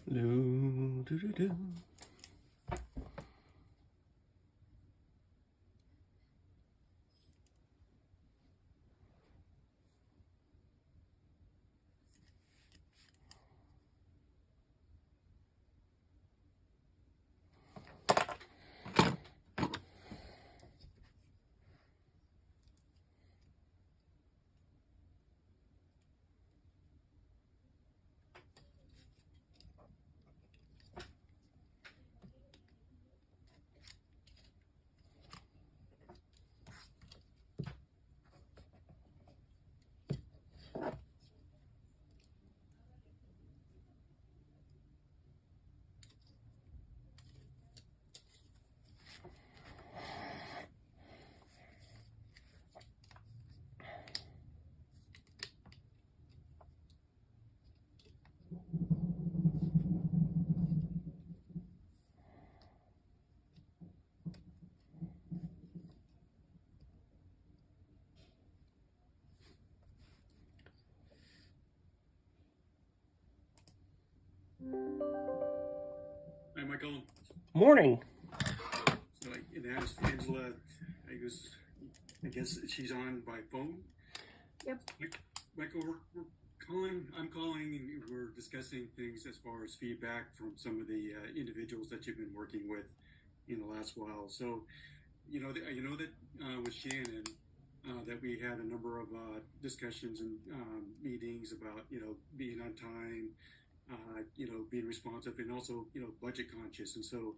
Do, do, do, do. Hi, Michael. Morning. So I asked Angela, I guess she's on by phone. Yep. Michael, I'm calling, and we're discussing things as far as feedback from some of the individuals that you've been working with in the last while. So, you know that with Shannon, that we had a number of discussions and meetings about, being on time, being responsive, and also, budget conscious. And so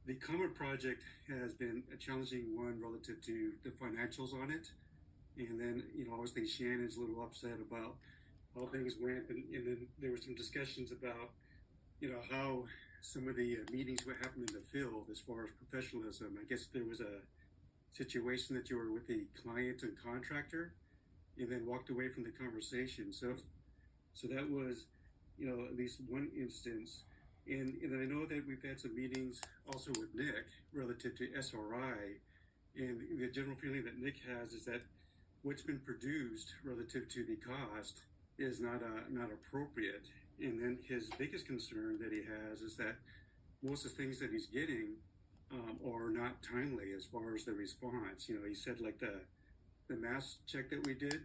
the Comet project has been a challenging one relative to the financials on it. And then, obviously Shannon's a little upset about how things went. And then there were some discussions about, how some of the meetings what happened in the field as far as professionalism. I guess there was a situation that you were with the client and contractor and then walked away from the conversation. So that was, at least one instance. And I know that we've had some meetings also with Nick relative to SRI. And the general feeling that Nick has is that what's been produced relative to the cost is not appropriate. And then his biggest concern that he has is that most of the things that he's getting are not timely as far as the response. He said like the mass check that we did,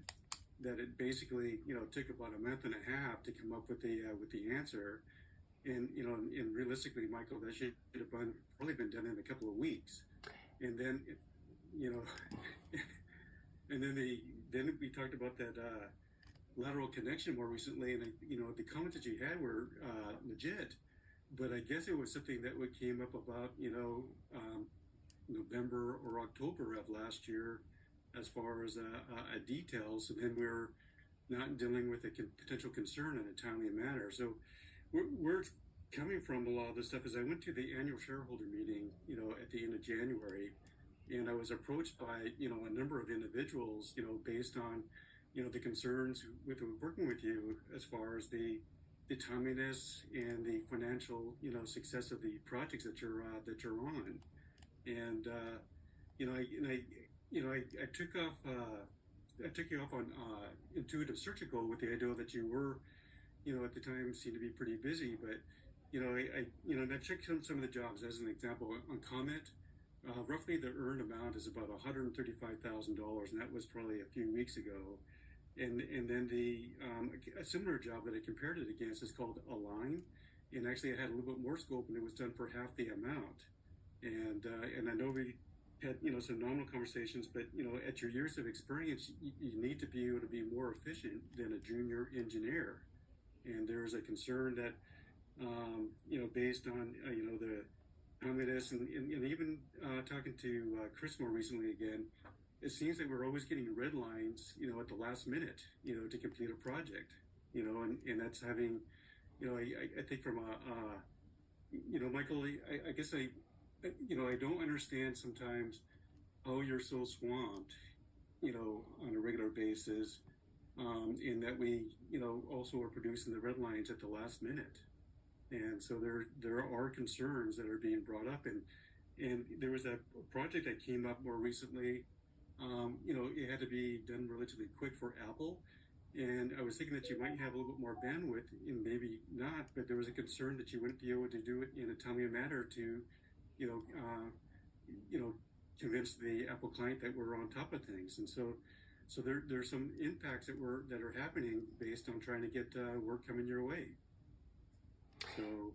that it basically took about a month and a half to come up with the answer, and and realistically, Michael, that should have probably been done in a couple of weeks, and then and then we talked about that lateral connection more recently, and the comments that you had were legit, but I guess it was something that came up about November or October of last year, as far as details, and then we're not dealing with a potential concern in a timely manner. So we're coming from a lot of this stuff. As I went to the annual shareholder meeting, at the end of January, and I was approached by a number of individuals, based on the concerns with working with you as far as the timeliness and the financial success of the projects that you're on, and I took you off on intuitive surgical with the idea that you were, at the time seemed to be pretty busy, but I checked some of the jobs as an example on Comet. Roughly the earned amount is about $135,000, and that was probably a few weeks ago. And then a similar job that I compared it against is called Align, and actually it had a little bit more scope, and it was done for half the amount. And I know we had some nominal conversations, but at your years of experience, you need to be able to be more efficient than a junior engineer. And there is a concern that based on the timeliness, and even talking to Chris more recently again, it seems that we're always getting red lines at the last minute to complete a project, and that's having I think from Michael, I guess I don't understand sometimes how you're so swamped, on a regular basis, in that we, also are producing the red lines at the last minute. And so there are concerns that are being brought up. And there was a project that came up more recently. It had to be done relatively quick for Apple. And I was thinking that you might have a little bit more bandwidth, and maybe not, but there was a concern that you wouldn't be able to do it in a timely manner to, you know, you know, convince the Apple client that we're on top of things. And so there's some impacts that are happening based on trying to get work coming your way. So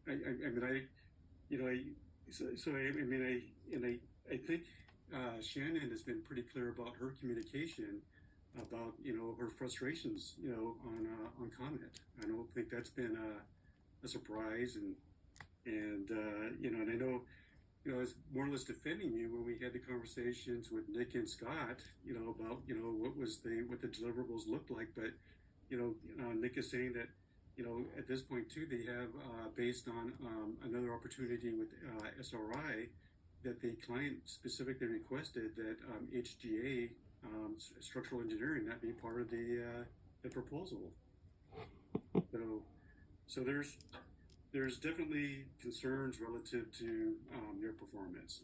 I mean I you know I think Shannon has been pretty clear about her communication about her frustrations on comment. I don't think that's been a surprise, and I know I was more or less defending you when we had the conversations with Nick and Scott, about what the deliverables looked like. But Nick is saying that at this point too, they have based on another opportunity with SRI, that the client specifically requested that HGA, structural engineering, not be part of the proposal. So there's definitely concerns relative to your performance.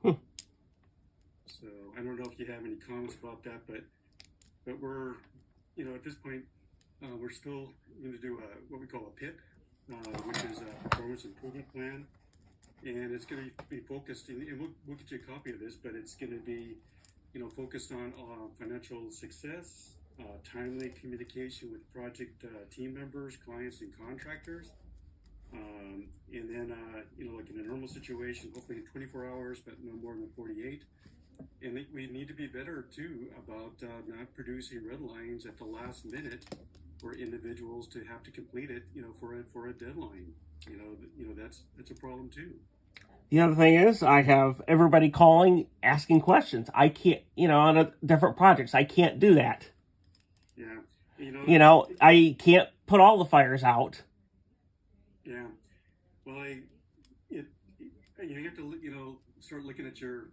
So I don't know if you have any comments about that, but we're at this point we're still going to do what we call a PIP, which is a performance improvement plan, and it's going to be focused and we'll get you a copy of this, but it's going to be focused on financial success, timely communication with project team members, clients, and contractors. And then, like in a normal situation, hopefully in 24 hours, but no more than 48. And we need to be better too about not producing red lines at the last minute for individuals to have to complete it, for a deadline. That's a problem too. The other thing is, I have everybody calling, asking questions. I can't, on different projects, I can't do that. Yeah. I can't put all the fires out. Yeah. Well, you have to, start looking at your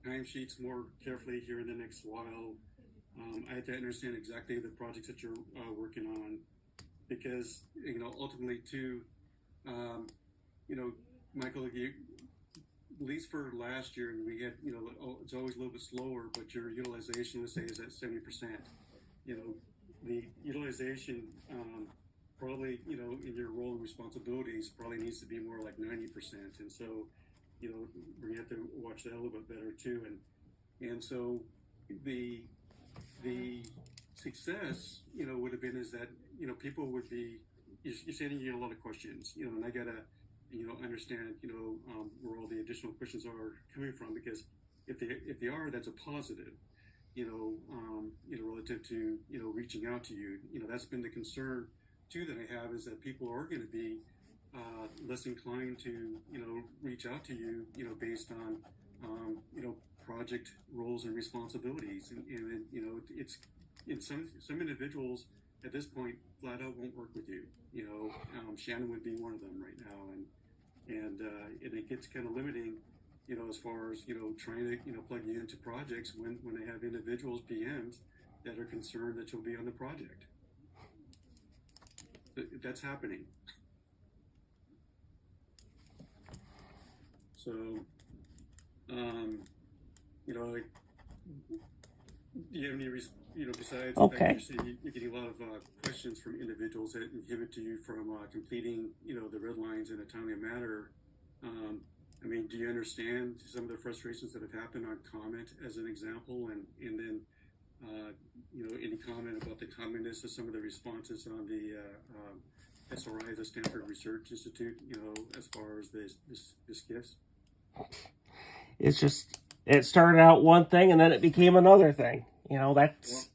timesheets more carefully here in the next while. I have to understand exactly the projects that you're working on, because, ultimately too, Michael, at least for last year, we had, it's always a little bit slower, but your utilization, let's say, is at 70%. The utilization, probably, in your role and responsibilities, probably needs to be more like 90%. And so, we're gonna have to watch that a little bit better too. And so the success, would have been is that, people would be, you're saying you get a lot of questions, and I gotta, understand, where all the additional questions are coming from, because if they are, that's a positive, relative to, reaching out to you. That's been the concern too that I have, is that people are going to be less inclined to, reach out to you, based on, project roles and responsibilities. And it's some individuals at this point flat out won't work with you. Shannon would be one of them right now. And it gets kind of limiting, as far as, trying to, plug you into projects when they have individuals, PMs, that are concerned that you'll be on the project. That's happening. So, do you have any, besides the fact that you're getting a lot of questions from individuals that inhibit you from completing, the red lines in a timely manner? I mean, do you understand some of the frustrations that have happened on comment, as an example, and then, any comment about the timeliness of some of the responses on the SRI, the Stanford Research Institute, as far as this gifts? It's just, it started out one thing and then it became another thing. That's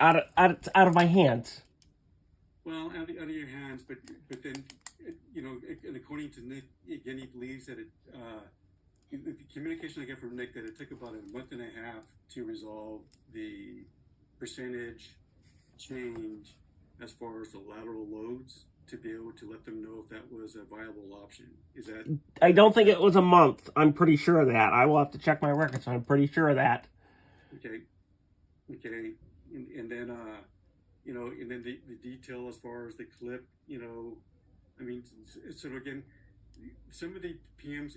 out of my hands. Well, out of your hands, but then, and according to Nick, again, he believes that the communication I get from Nick, that it took about a month and a half to resolve the percentage change as far as the lateral loads, to be able to let them know if that was a viable option. Is that? I don't think it was a month. I'm pretty sure of that. I will have to check my records. I'm pretty sure of that. Okay. And then, and then the detail as far as the clip, I mean, so again, some of the PMs,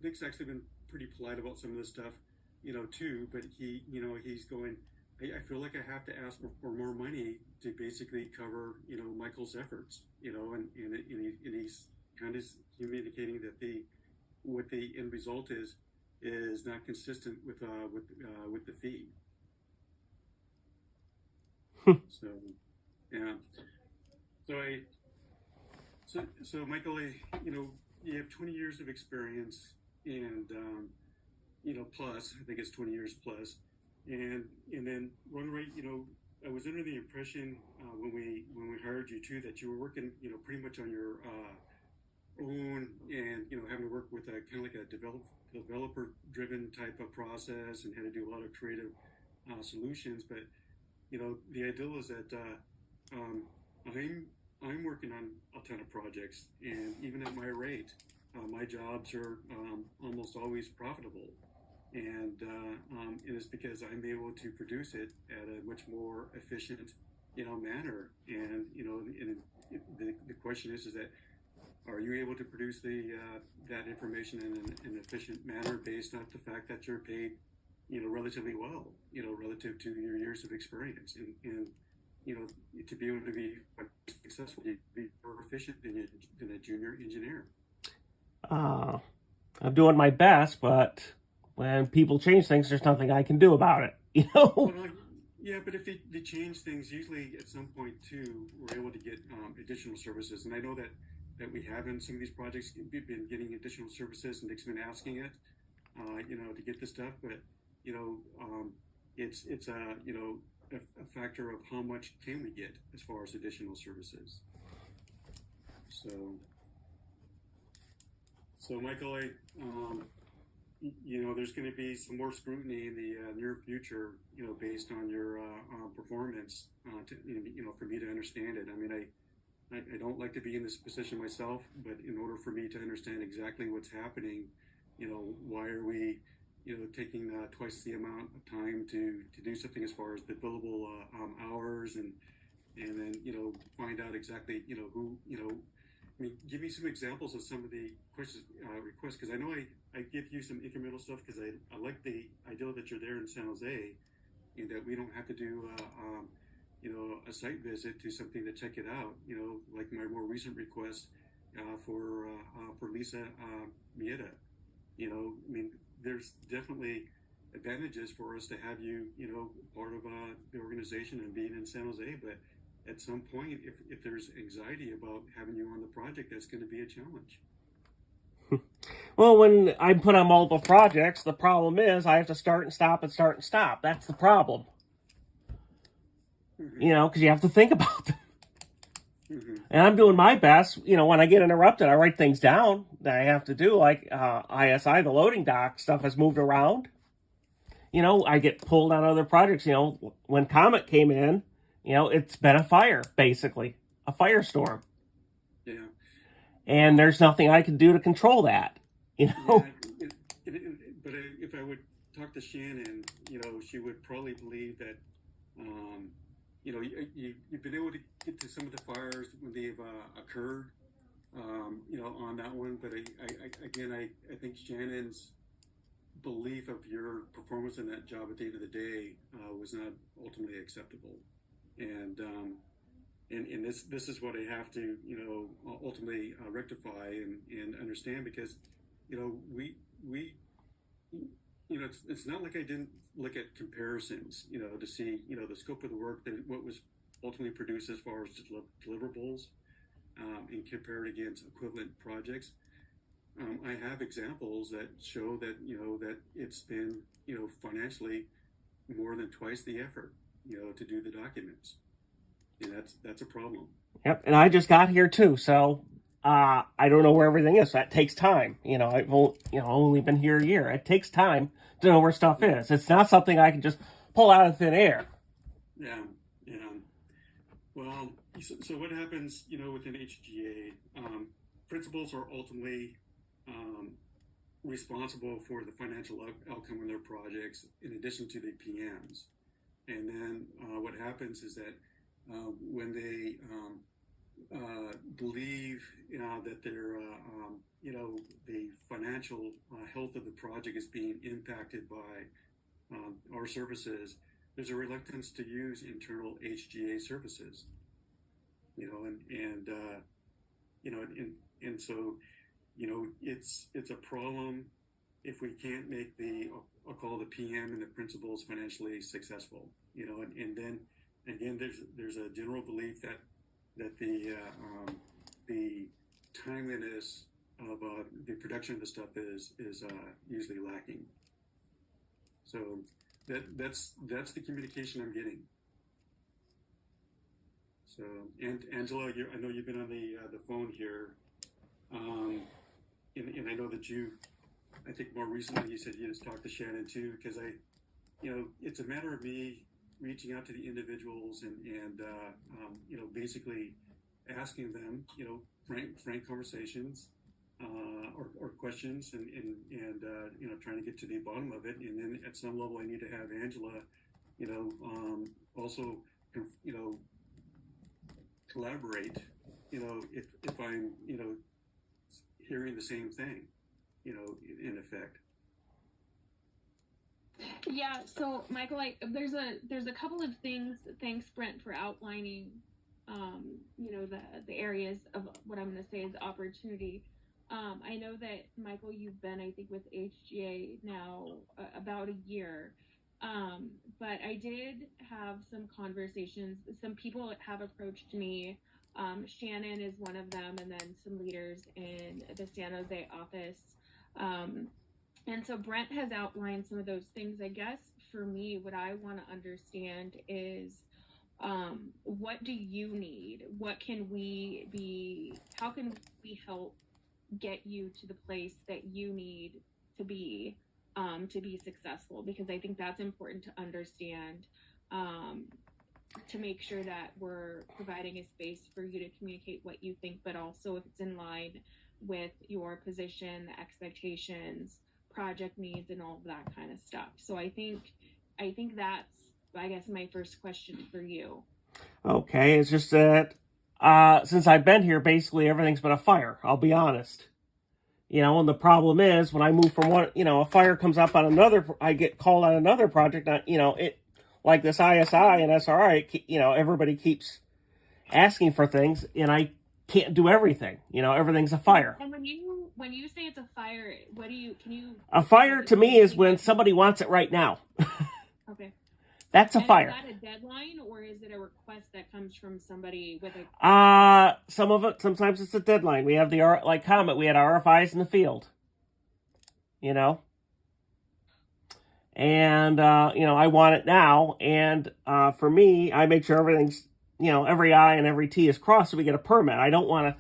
Nick's actually been pretty polite about some of this stuff. too, but he's going, I feel like I have to ask for more money to basically cover, Michael's efforts, and he's kind of communicating that what the end result is not consistent with the fee. So, yeah. So Michael, you have 20 years of experience, and plus, I think it's 20 years plus, and then run rate. I was under the impression when we hired you too that you were working, pretty much on your own, and having to work with a kind of like a developer-driven type of process, and had to do a lot of creative solutions. But the ideal is that I'm working on a ton of projects, and even at my rate, my jobs are almost always profitable, and it's because I'm able to produce it at a much more efficient, manner. And the question is that are you able to produce that information in an efficient manner based on the fact that you're paid, relatively well, relative to your years of experience, and to be able to be successful, you be more efficient than a junior engineer. I'm doing my best, but when people change things, there's nothing I can do about it. Well, yeah, but if they change things, usually at some point too, we're able to get additional services. And I know that we have in some of these projects been getting additional services, and Nick's been asking it, to get this stuff. But it's a factor of how much can we get as far as additional services. So Michael, there's going to be some more scrutiny in the near future, based on your performance, for me to understand it. I mean, I don't like to be in this position myself, but in order for me to understand exactly what's happening, why are we, taking twice the amount of time to do something as far as the billable hours, and then, find out exactly, who, I mean, give me some examples of some of the requests, because I know I give you some incremental stuff, because I like the idea that you're there in San Jose, and that we don't have to do a site visit to something to check it out. Like my more recent request for Lisa Mieta. I mean, there's definitely advantages for us to have you, part of the organization and being in San Jose, but at some point, if there's anxiety about having you on the project, that's going to be a challenge. Well, when I'm put on multiple projects, the problem is I have to start and stop and start and stop. That's the problem. Mm-hmm. Because you have to think about them. Mm-hmm. And I'm doing my best. When I get interrupted, I write things down that I have to do, like ISI, the loading dock stuff has moved around. I get pulled on other projects. When Comet came in, it's been a fire, basically, a firestorm. Yeah. And there's nothing I can do to control that, Yeah, but if I would talk to Shannon, she would probably believe that, you've been able to get to some of the fires when they've occurred, on that one. But I think Shannon's belief of your performance in that job at the end of the day was not ultimately acceptable. And this is what I have to, ultimately rectify and understand, because, we it's not like I didn't look at comparisons, to see, the scope of the work, that what was ultimately produced as far as deliverables, and compared against equivalent projects. I have examples that show that, that it's been, financially more than twice the effort, to do the documents. And that's a problem. Yep, and I just got here too, so I don't know where everything is. That takes time. I've only been here a year. It takes time to know where stuff is. It's not something I can just pull out of thin air. Yeah. Well, so what happens, within HGA? Principals are ultimately responsible for the financial outcome in their projects, in addition to the PMs. And then what happens is that when they believe that their the financial health of the project is being impacted by our services, there's a reluctance to use internal HGA services, you know, you know, and so, you know, it's a problem if we can't make I'll call the PM and the principals financially successful, you know, and then again, there's a general belief that the timeliness of the production of the stuff is usually lacking. So that's the communication I'm getting. So, and Angela, I know you've been on the phone here, and I know that I think more recently you said you just talked to Shannon too, because it's a matter of me reaching out to the individuals and you know, basically asking them, you know, frank conversations or questions and you know, trying to get to the bottom of it. And then at some level I need to have Angela, you know, also, you know, collaborate, you know, if I'm, you know, hearing the same thing, you know, in effect. Yeah, so Michael, there's a couple of things. Thanks, Brent, for outlining, you know, the areas of what I'm going to say is opportunity. I know that, Michael, you've been, I think, with HGA now about a year, but I did have some conversations. Some people have approached me. Shannon is one of them, and then some leaders in the San Jose office. And so Brent has outlined some of those things. I guess for me, what I want to understand is, what do you need? What can we be? How can we help get you to the place that you need to be successful? Because I think that's important to understand, to make sure that we're providing a space for you to communicate what you think, but also if it's in line with your position, the expectations, project needs, and all of that kind of stuff. So I think that's, I guess, my first question for you. Okay, it's just that since I've been here, basically everything's been a fire. I'll be honest. You know, and the problem is when I move from one, you know, a fire comes up on another, I get called on another project. You know, it like this ISI and SRI. You know, everybody keeps asking for things, and I can't do everything. You know, everything's a fire. And when you say it's a fire, can you? A fire to me is when somebody wants it right now. Okay. That's a fire. Is that a deadline, or is it a request that comes from somebody with a? Some of it, sometimes it's a deadline. We have like Comet, we had RFIs in the field. You know? And, you know, I want it now. And for me, I make sure everything's, you know, every I and every T is crossed so we get a permit. I don't want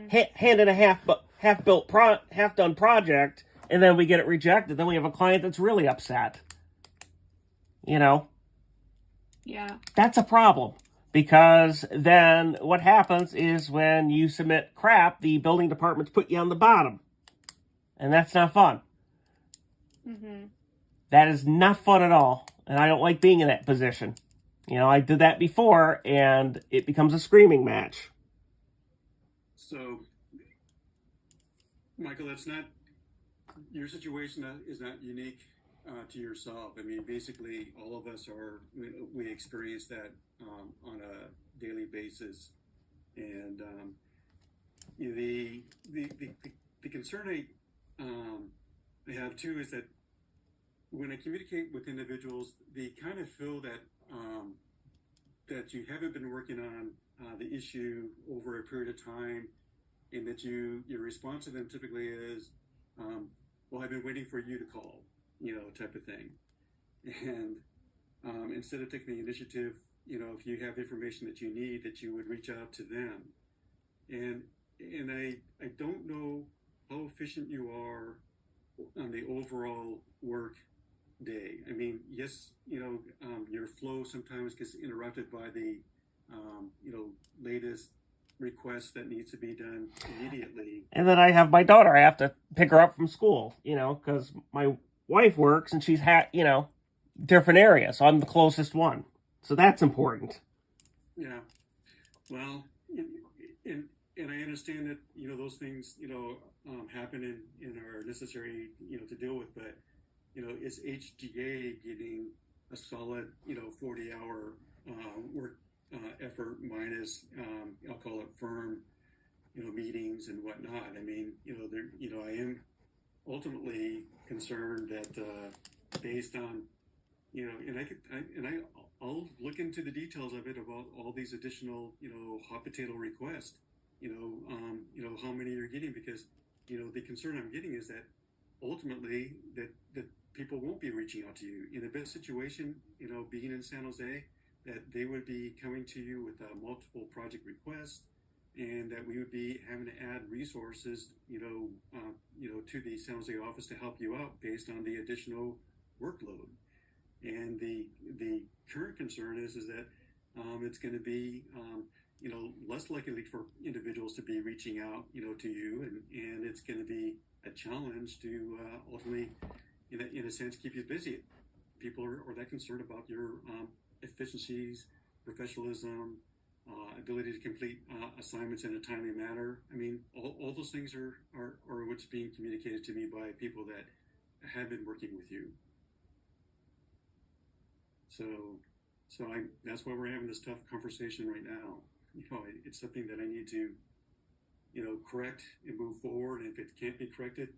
to hand in a half-done project and then we get it rejected. Then we have a client that's really upset. You know? Yeah. That's a problem. Because then what happens is when you submit crap, the building departments put you on the bottom. And that's not fun. Mm-hmm. That is not fun at all. And I don't like being in that position. You know, I did that before, and it becomes a screaming match. So, Michael, your situation is not unique to yourself. I mean, basically, all of us we experience that on a daily basis. And the concern I have too is that when I communicate with individuals, they kind of feel that that you haven't been working on the issue over a period of time, and that your response to them typically is, well, I've been waiting for you to call, you know, type of thing. And instead of taking the initiative, you know, if you have information that you need, that you would reach out to them. And I don't know how efficient you are on the overall work day. I mean, yes, you know, your flow sometimes gets interrupted by the, you know, latest request that needs to be done immediately. And then I have my daughter. I have to pick her up from school, you know, because my wife works and she's you know, different areas. So I'm the closest one. So that's important. Yeah. Well, and I understand that, you know, those things, you know, happen and are necessary, you know, to deal with. But is HGA getting a solid, 40-hour work effort minus, I'll call it firm, meetings and whatnot. I mean, I am ultimately concerned that based on, I'll look into the details of it about all these additional, hot potato requests, how many you're getting, because, the concern I'm getting is that ultimately that people won't be reaching out to you in a best situation, being in San Jose, that they would be coming to you with multiple project requests, and that we would be having to add resources, to the San Jose office to help you out based on the additional workload. And the current concern is that it's going to be less likely for individuals to be reaching out to you, and it's going to be a challenge to ultimately in a sense keep you busy. People are that concerned about your efficiencies, professionalism, ability to complete assignments in a timely manner. I mean, all those things are what's being communicated to me by people that have been working with you. So that's why we're having this tough conversation right now. It's something that I need to, correct and move forward. And if it can't be corrected,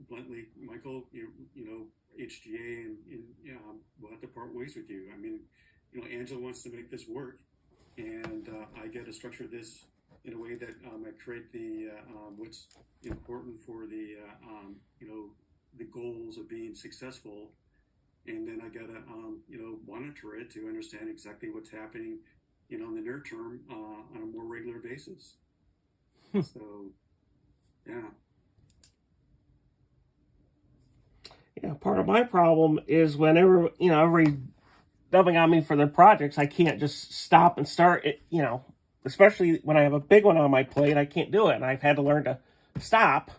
bluntly, Michael, HGA and we'll have to part ways with you. I mean, Angela wants to make this work, and I got to structure this in a way that I create the what's important for the the goals of being successful, and then I gotta monitor it to understand exactly what's happening in the near term on a more regular basis. So yeah. Yeah, part of my problem is whenever, everybody's dumping on me for their projects, I can't just stop and start it, especially when I have a big one on my plate, I can't do it. And I've had to learn to stop,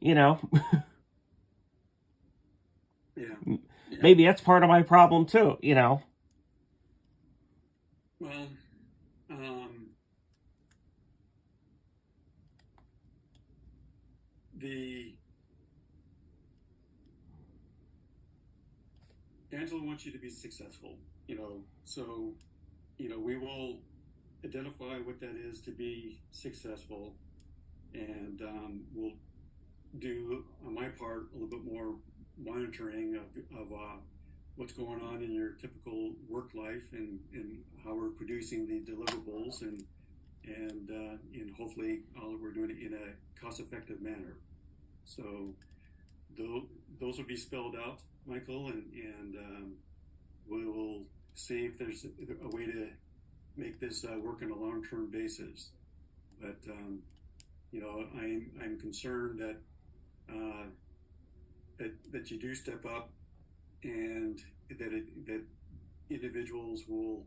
Yeah. Maybe that's part of my problem too, Well, Angela wants you to be successful, so, we will identify what that is to be successful, and we'll do, on my part, a little bit more monitoring of what's going on in your typical work life, and how we're producing the deliverables, and hopefully we're doing it in a cost-effective manner. So those will be spelled out, Michael, and we will see if there's a way to make this work on a long-term basis. But I'm concerned that that you do step up, and that individuals will,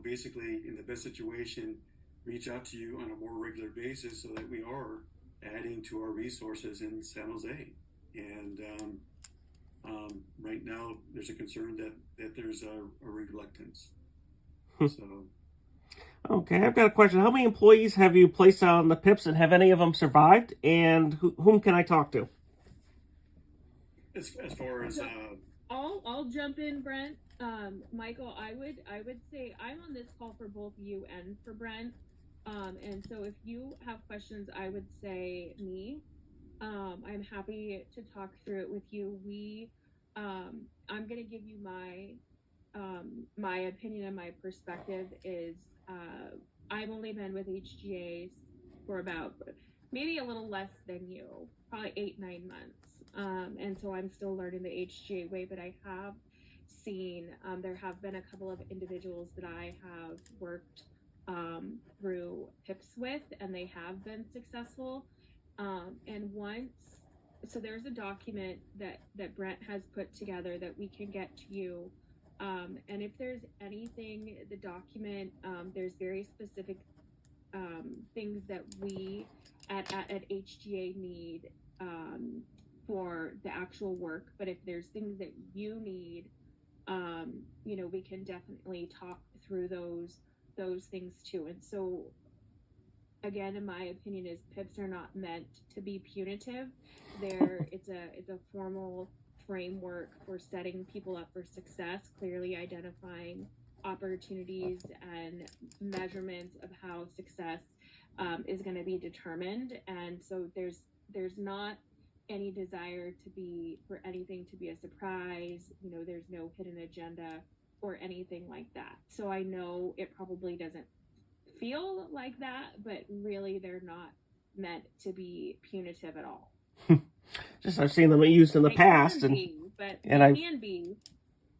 basically in the best situation, reach out to you on a more regular basis, so that we are adding to our resources in San Jose. And right now, there's a concern that there's a reluctance. So. Okay, I've got a question. How many employees have you placed on the PIPs, and have any of them survived? And whom can I talk to? As far as I'll jump in, Brent. Michael, I would say I'm on this call for both you and for Brent. And so if you have questions, I would say me. I'm happy to talk through it with you. I'm going to give you my opinion and my perspective is, I've only been with HGAs for about maybe a little less than you, probably 8-9 months. And so I'm still learning the HGA way, but I have seen, there have been a couple of individuals that I have worked through PIPs with, and they have been successful. And so there's a document that Brent has put together that we can get to you. And if there's anything, the document, there's very specific things that we at HGA need for the actual work. But if there's things that you need, we can definitely talk through those things too. And so again, in my opinion, is PIPs are not meant to be punitive. It's a formal framework for setting people up for success, clearly identifying opportunities and measurements of how success is going to be determined. And so there's not any desire for anything to be a surprise. There's no hidden agenda or anything like that. So I know it probably doesn't feel like that, but really they're not meant to be punitive at all. Just I've seen them used in the past, can be.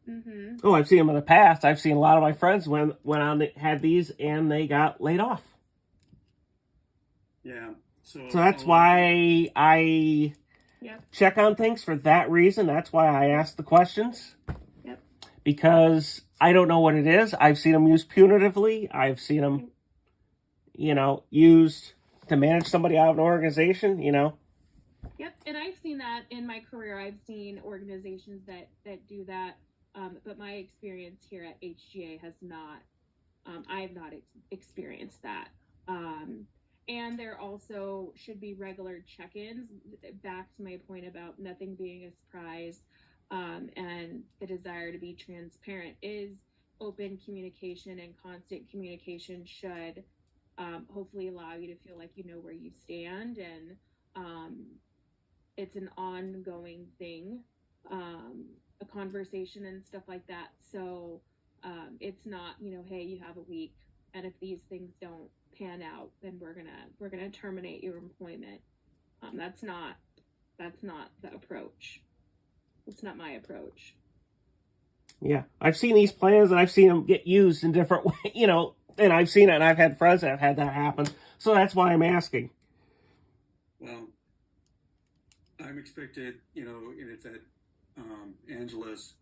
Mm-hmm. Oh, I've seen them in the past. I've seen a lot of my friends went on had these and they got laid off. Yeah. So that's why I check on things for that reason. That's why I ask the questions. Yep. Because I don't know what it is. I've seen them used punitively. I've seen them, used to manage somebody out of an organization, Yep, and I've seen that in my career. I've seen organizations that do that, but my experience here at HGA has not. I have not experienced that. And there also should be regular check-ins. Back to my point about nothing being a surprise, and the desire to be transparent is open communication, and constant communication should hopefully allow you to feel like you know where you stand, and it's an ongoing thing, a conversation and stuff like that. So it's not, hey, you have a week, and if these things don't pan out, then we're gonna terminate your employment. That's not the approach. It's not my approach. Yeah, I've seen these plans and I've seen them get used in different ways, and I've seen it, and I've had friends that have had that happen. So that's why I'm asking. Well, I'm expected, and it's at Angela's,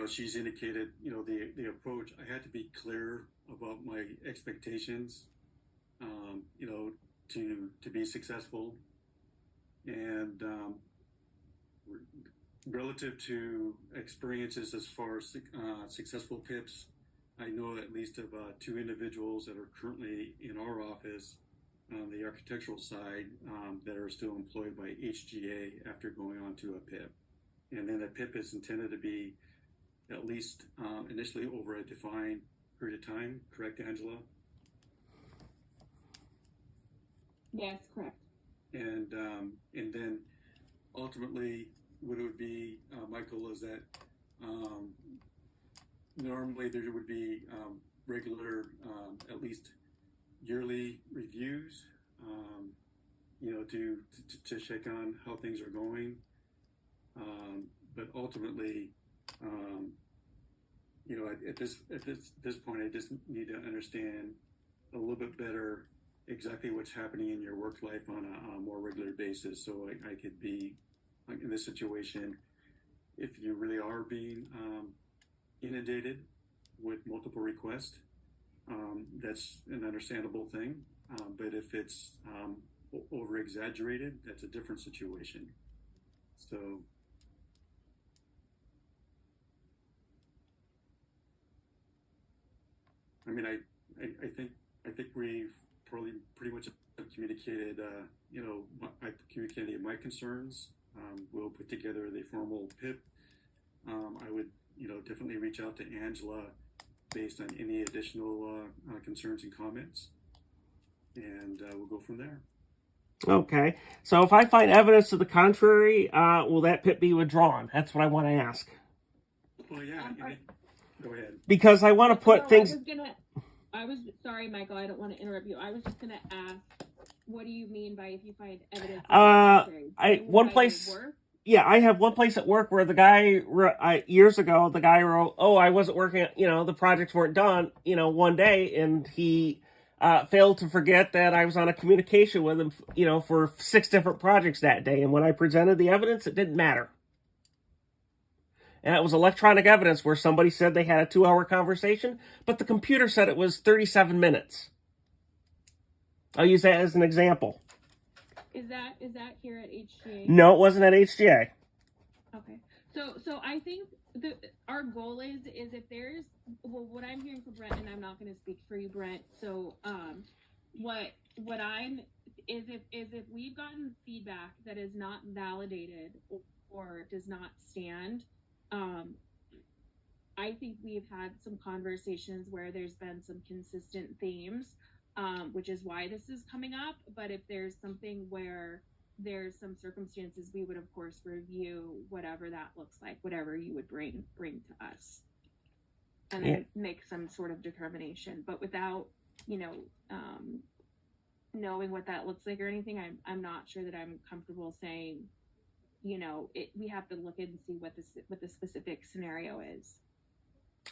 she's indicated, the approach. I had to be clear about my expectations, to be successful. And relative to experiences as far as successful PIPs, I know at least of two individuals that are currently in our office on the architectural side that are still employed by HGA after going on to a PIP. And then a PIP is intended to be at least initially over a defined period of time. Correct, Angela? Yes, correct. And then ultimately what it would be, Michael, is that normally there would be regular, at least yearly reviews, to check on how things are going. But ultimately, at this point, I just need to understand a little bit better exactly what's happening in your work life on a more regular basis, so I could be, like, in this situation, if you really are being inundated with multiple requests, that's an understandable thing. But if it's over exaggerated, that's a different situation. So, I mean, I think we've probably pretty much communicated. I communicated my concerns. We'll put together the formal PIP. I would, definitely reach out to Angela based on any additional concerns and comments, and we'll go from there. Okay. So if I find evidence to the contrary, will that PIP be withdrawn? That's what I want to ask. Well, yeah. Go ahead. Because I want to put things... Sorry, Michael, I don't want to interrupt you. I was just going to ask, what do you mean by if you find evidence? Yeah, I have one place at work where the guy, years ago, the guy wrote, I wasn't working, the projects weren't done, one day, and he failed to forget that I was on a communication with him, for 6 different projects that day, and when I presented the evidence, it didn't matter. And it was electronic evidence where somebody said they had a 2-hour conversation, but the computer said it was 37 minutes. I'll use that as an example. Is that here at HGA? No, it wasn't at HGA. Okay. So I think our goal is if there's, well, what I'm hearing from Brent, and I'm not going to speak for you, Brent. So what I'm is if we've gotten feedback that is not validated or does not stand, I think we've had some conversations where there's been some consistent themes, which is why this is coming up. But if there's something where there's some circumstances, we would of course review whatever that looks like, whatever you would bring to us, and then make some sort of determination. But without, knowing what that looks like or anything, I'm not sure that I'm comfortable saying, we have to look and see what the specific scenario is.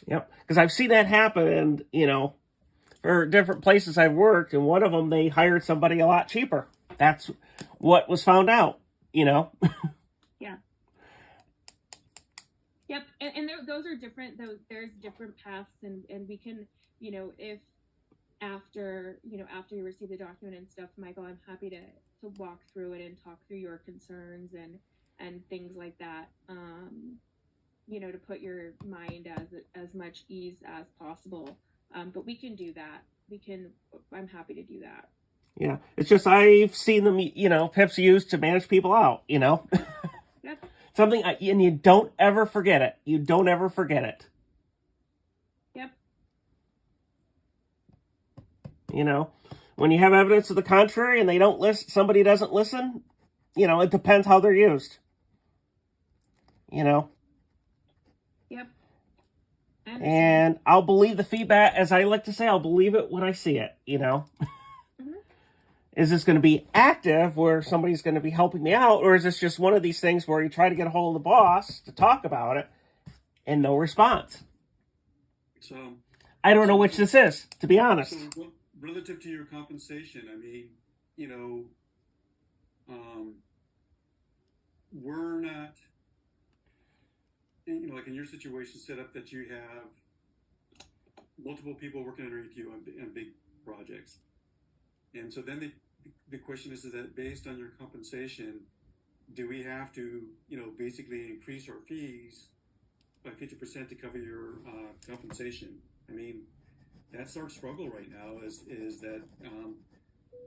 Yep, because I've seen that happen, and for different places I've worked, and one of them they hired somebody a lot cheaper. That's what was found out, Yeah. Yep, and those are different. There's different paths, and we can, if after you receive the document and stuff, Michael, I'm happy to walk through it and talk through your concerns and things like that. To put your mind as much ease as possible. But we can do that. I'm happy to do that. Yeah, it's just I've seen them, PIPs used to manage people out, Yep. Something, and you don't ever forget it. You don't ever forget it. Yep. When you have evidence to the contrary and they don't listen, somebody doesn't listen, it depends how they're used. Yep. And I'll believe the feedback, as I like to say, I'll believe it when I see it, Mm-hmm. Is this going to be active where somebody's going to be helping me out, or is this just one of these things where you try to get a hold of the boss to talk about it and no response? So I don't know which this is, to be honest. So relative to your compensation, I mean, we're not, like in your situation, set up that you have multiple people working underneath you on big projects. And so then the question is that based on your compensation, do we have to, basically increase our fees by 50% to cover your compensation? I mean, that's our struggle right now is that,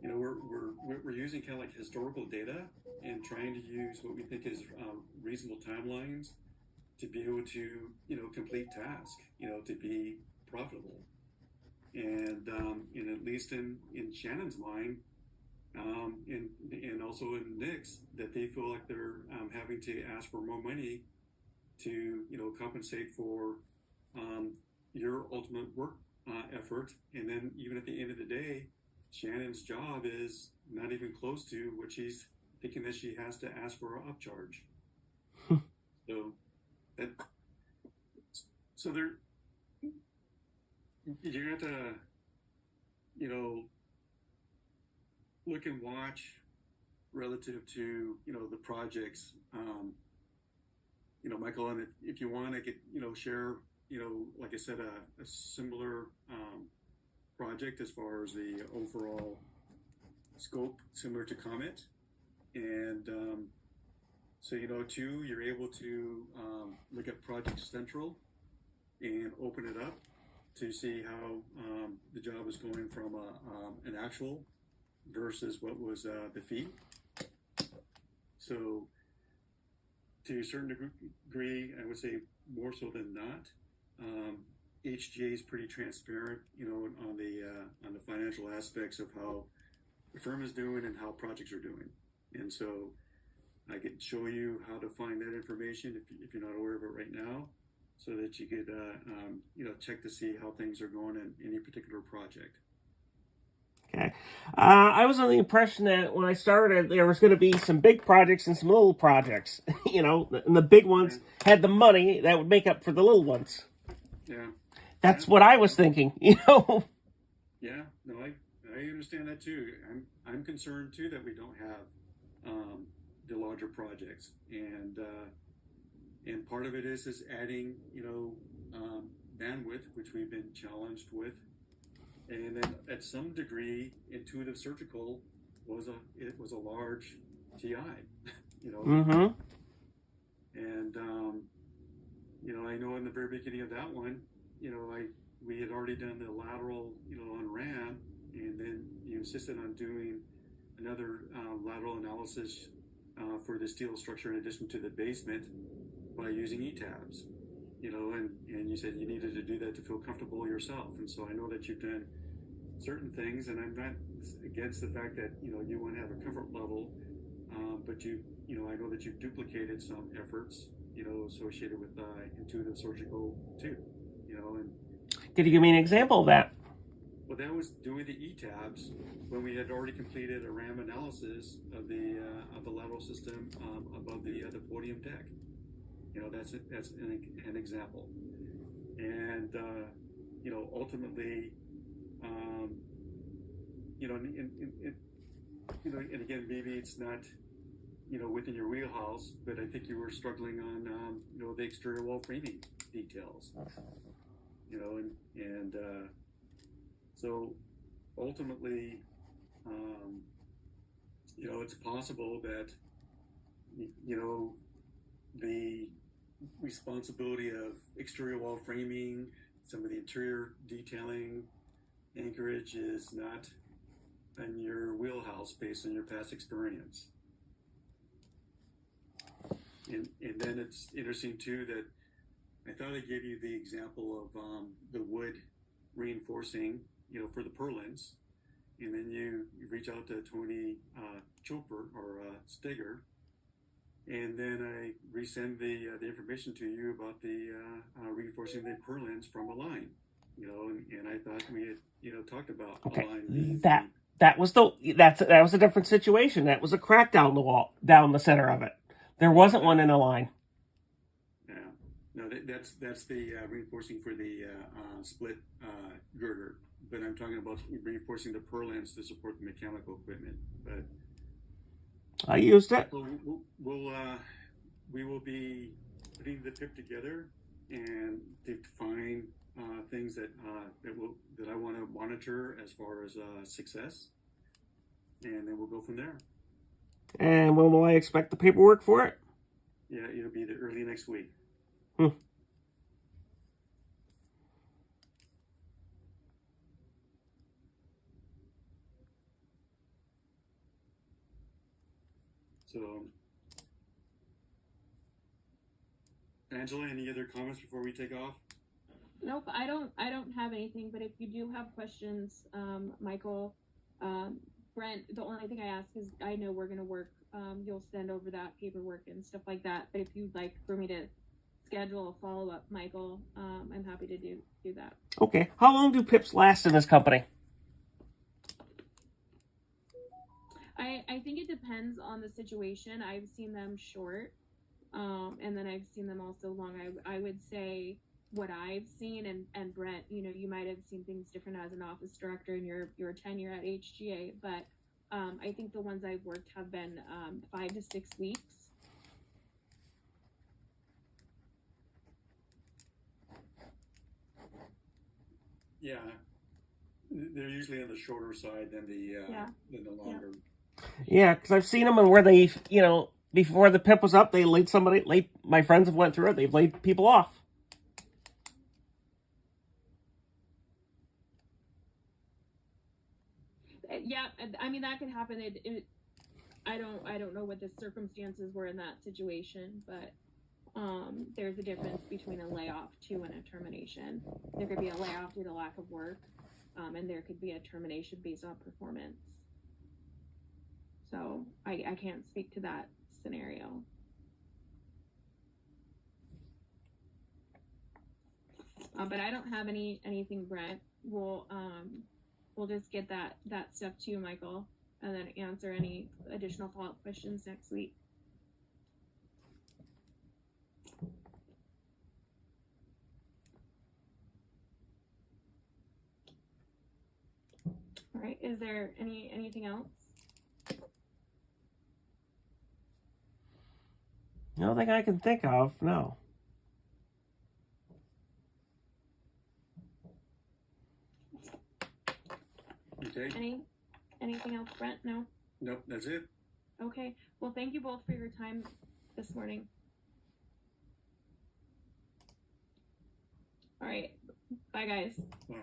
we're using kind of like historical data and trying to use what we think is reasonable timelines to be able to, complete tasks, to be profitable. And at least in Shannon's mind, and also in Nick's, that they feel like they're having to ask for more money to, compensate for your ultimate work effort. And then even at the end of the day, Shannon's job is not even close to what she's thinking that she has to ask for an upcharge. So there, you have to, look and watch relative to, the projects. Michael, and if you want to get, share, like I said, a similar project as far as the overall scope, similar to Comet. And so, too, you're able to look at Project Central and open it up to see how the job is going from an actual versus what was the fee. So to a certain degree, I would say more so than not, HGA is pretty transparent, on the financial aspects of how the firm is doing and how projects are doing. And so I can show you how to find that information if you're not aware of it right now, so that you could, check to see how things are going in any particular project. Okay. I was under the impression that when I started, there was going to be some big projects and some little projects, and the big ones had the money that would make up for the little ones. Yeah. That's what I was thinking, Yeah, no, I understand that too. I'm concerned too that we don't have the larger projects, and part of it is adding, bandwidth, which we've been challenged with. And then at some degree, Intuitive Surgical was a large TI, Mm-hmm. And I know in the very beginning of that one, we had already done the lateral, on RAM, and then you insisted on doing another lateral analysis for the steel structure in addition to the basement by using E-tabs. And you said you needed to do that to feel comfortable yourself. And so I know that you've done certain things, and I'm not against the fact that you want to have a comfort level, but I know that you've duplicated some efforts associated with intuitive surgical too. And Could you give me an example of that? well, that was doing the E-tabs when we had already completed a RAM analysis of the lateral system above the podium deck. That's an example. And ultimately, and again, maybe it's not within your wheelhouse, but I think you were struggling on the exterior wall framing details. So ultimately, it's possible that the responsibility of exterior wall framing, some of the interior detailing, anchorage is not in your wheelhouse based on your past experience. And then it's interesting too that I thought I gave you the example of the wood reinforcing, for the purlins, and then you reach out to Tony Chopper or Steger, and then I resend the information to you about the reinforcing the purlins from a line, and I thought we had talked about a line. That was a different situation. That was a crack down the wall, down the center of it. There wasn't one in a line. Yeah, no, that's the reinforcing for the split girder. But I'm talking about reinforcing the purlins to support the mechanical equipment. But I used it. So we will be putting the PIP together and define things that I want to monitor as far as success, and then we'll go from there. And when will I expect the paperwork for it? Yeah, it'll be the early next week. So, Angela, any other comments before we take off? Nope, I don't have anything. But if you do have questions, Michael, Brent, the only thing I ask is I know we're gonna work. You'll send over that paperwork and stuff like that. But if you'd like for me to schedule a follow up, Michael, I'm happy to do that. Okay. How long do PIPs last in this company? I think it depends on the situation. I've seen them short, and then I've seen them also long. I would say what I've seen, and Brent, you might have seen things different as an office director in your tenure at HGA, but I think the ones I've worked have been 5 to 6 weeks. Yeah, they're usually on the shorter side than the longer. Yeah, because I've seen them and where they, before the PIP was up, they laid my friends have went through it, they've laid people off. Yeah, I mean, that could happen. I don't know what the circumstances were in that situation, but there's a difference between a layoff too and a termination. There could be a layoff due to lack of work, and there could be a termination based on performance. So I can't speak to that scenario. But I don't have anything, Brent. We'll just get that stuff to you, Michael, and then answer any additional follow-up questions next week. All right. Is there anything else? Nothing I can think of, no. Okay. Anything else, Brent? No? Nope, that's it. Okay. Well, thank you both for your time this morning. right. Bye, guys. Bye.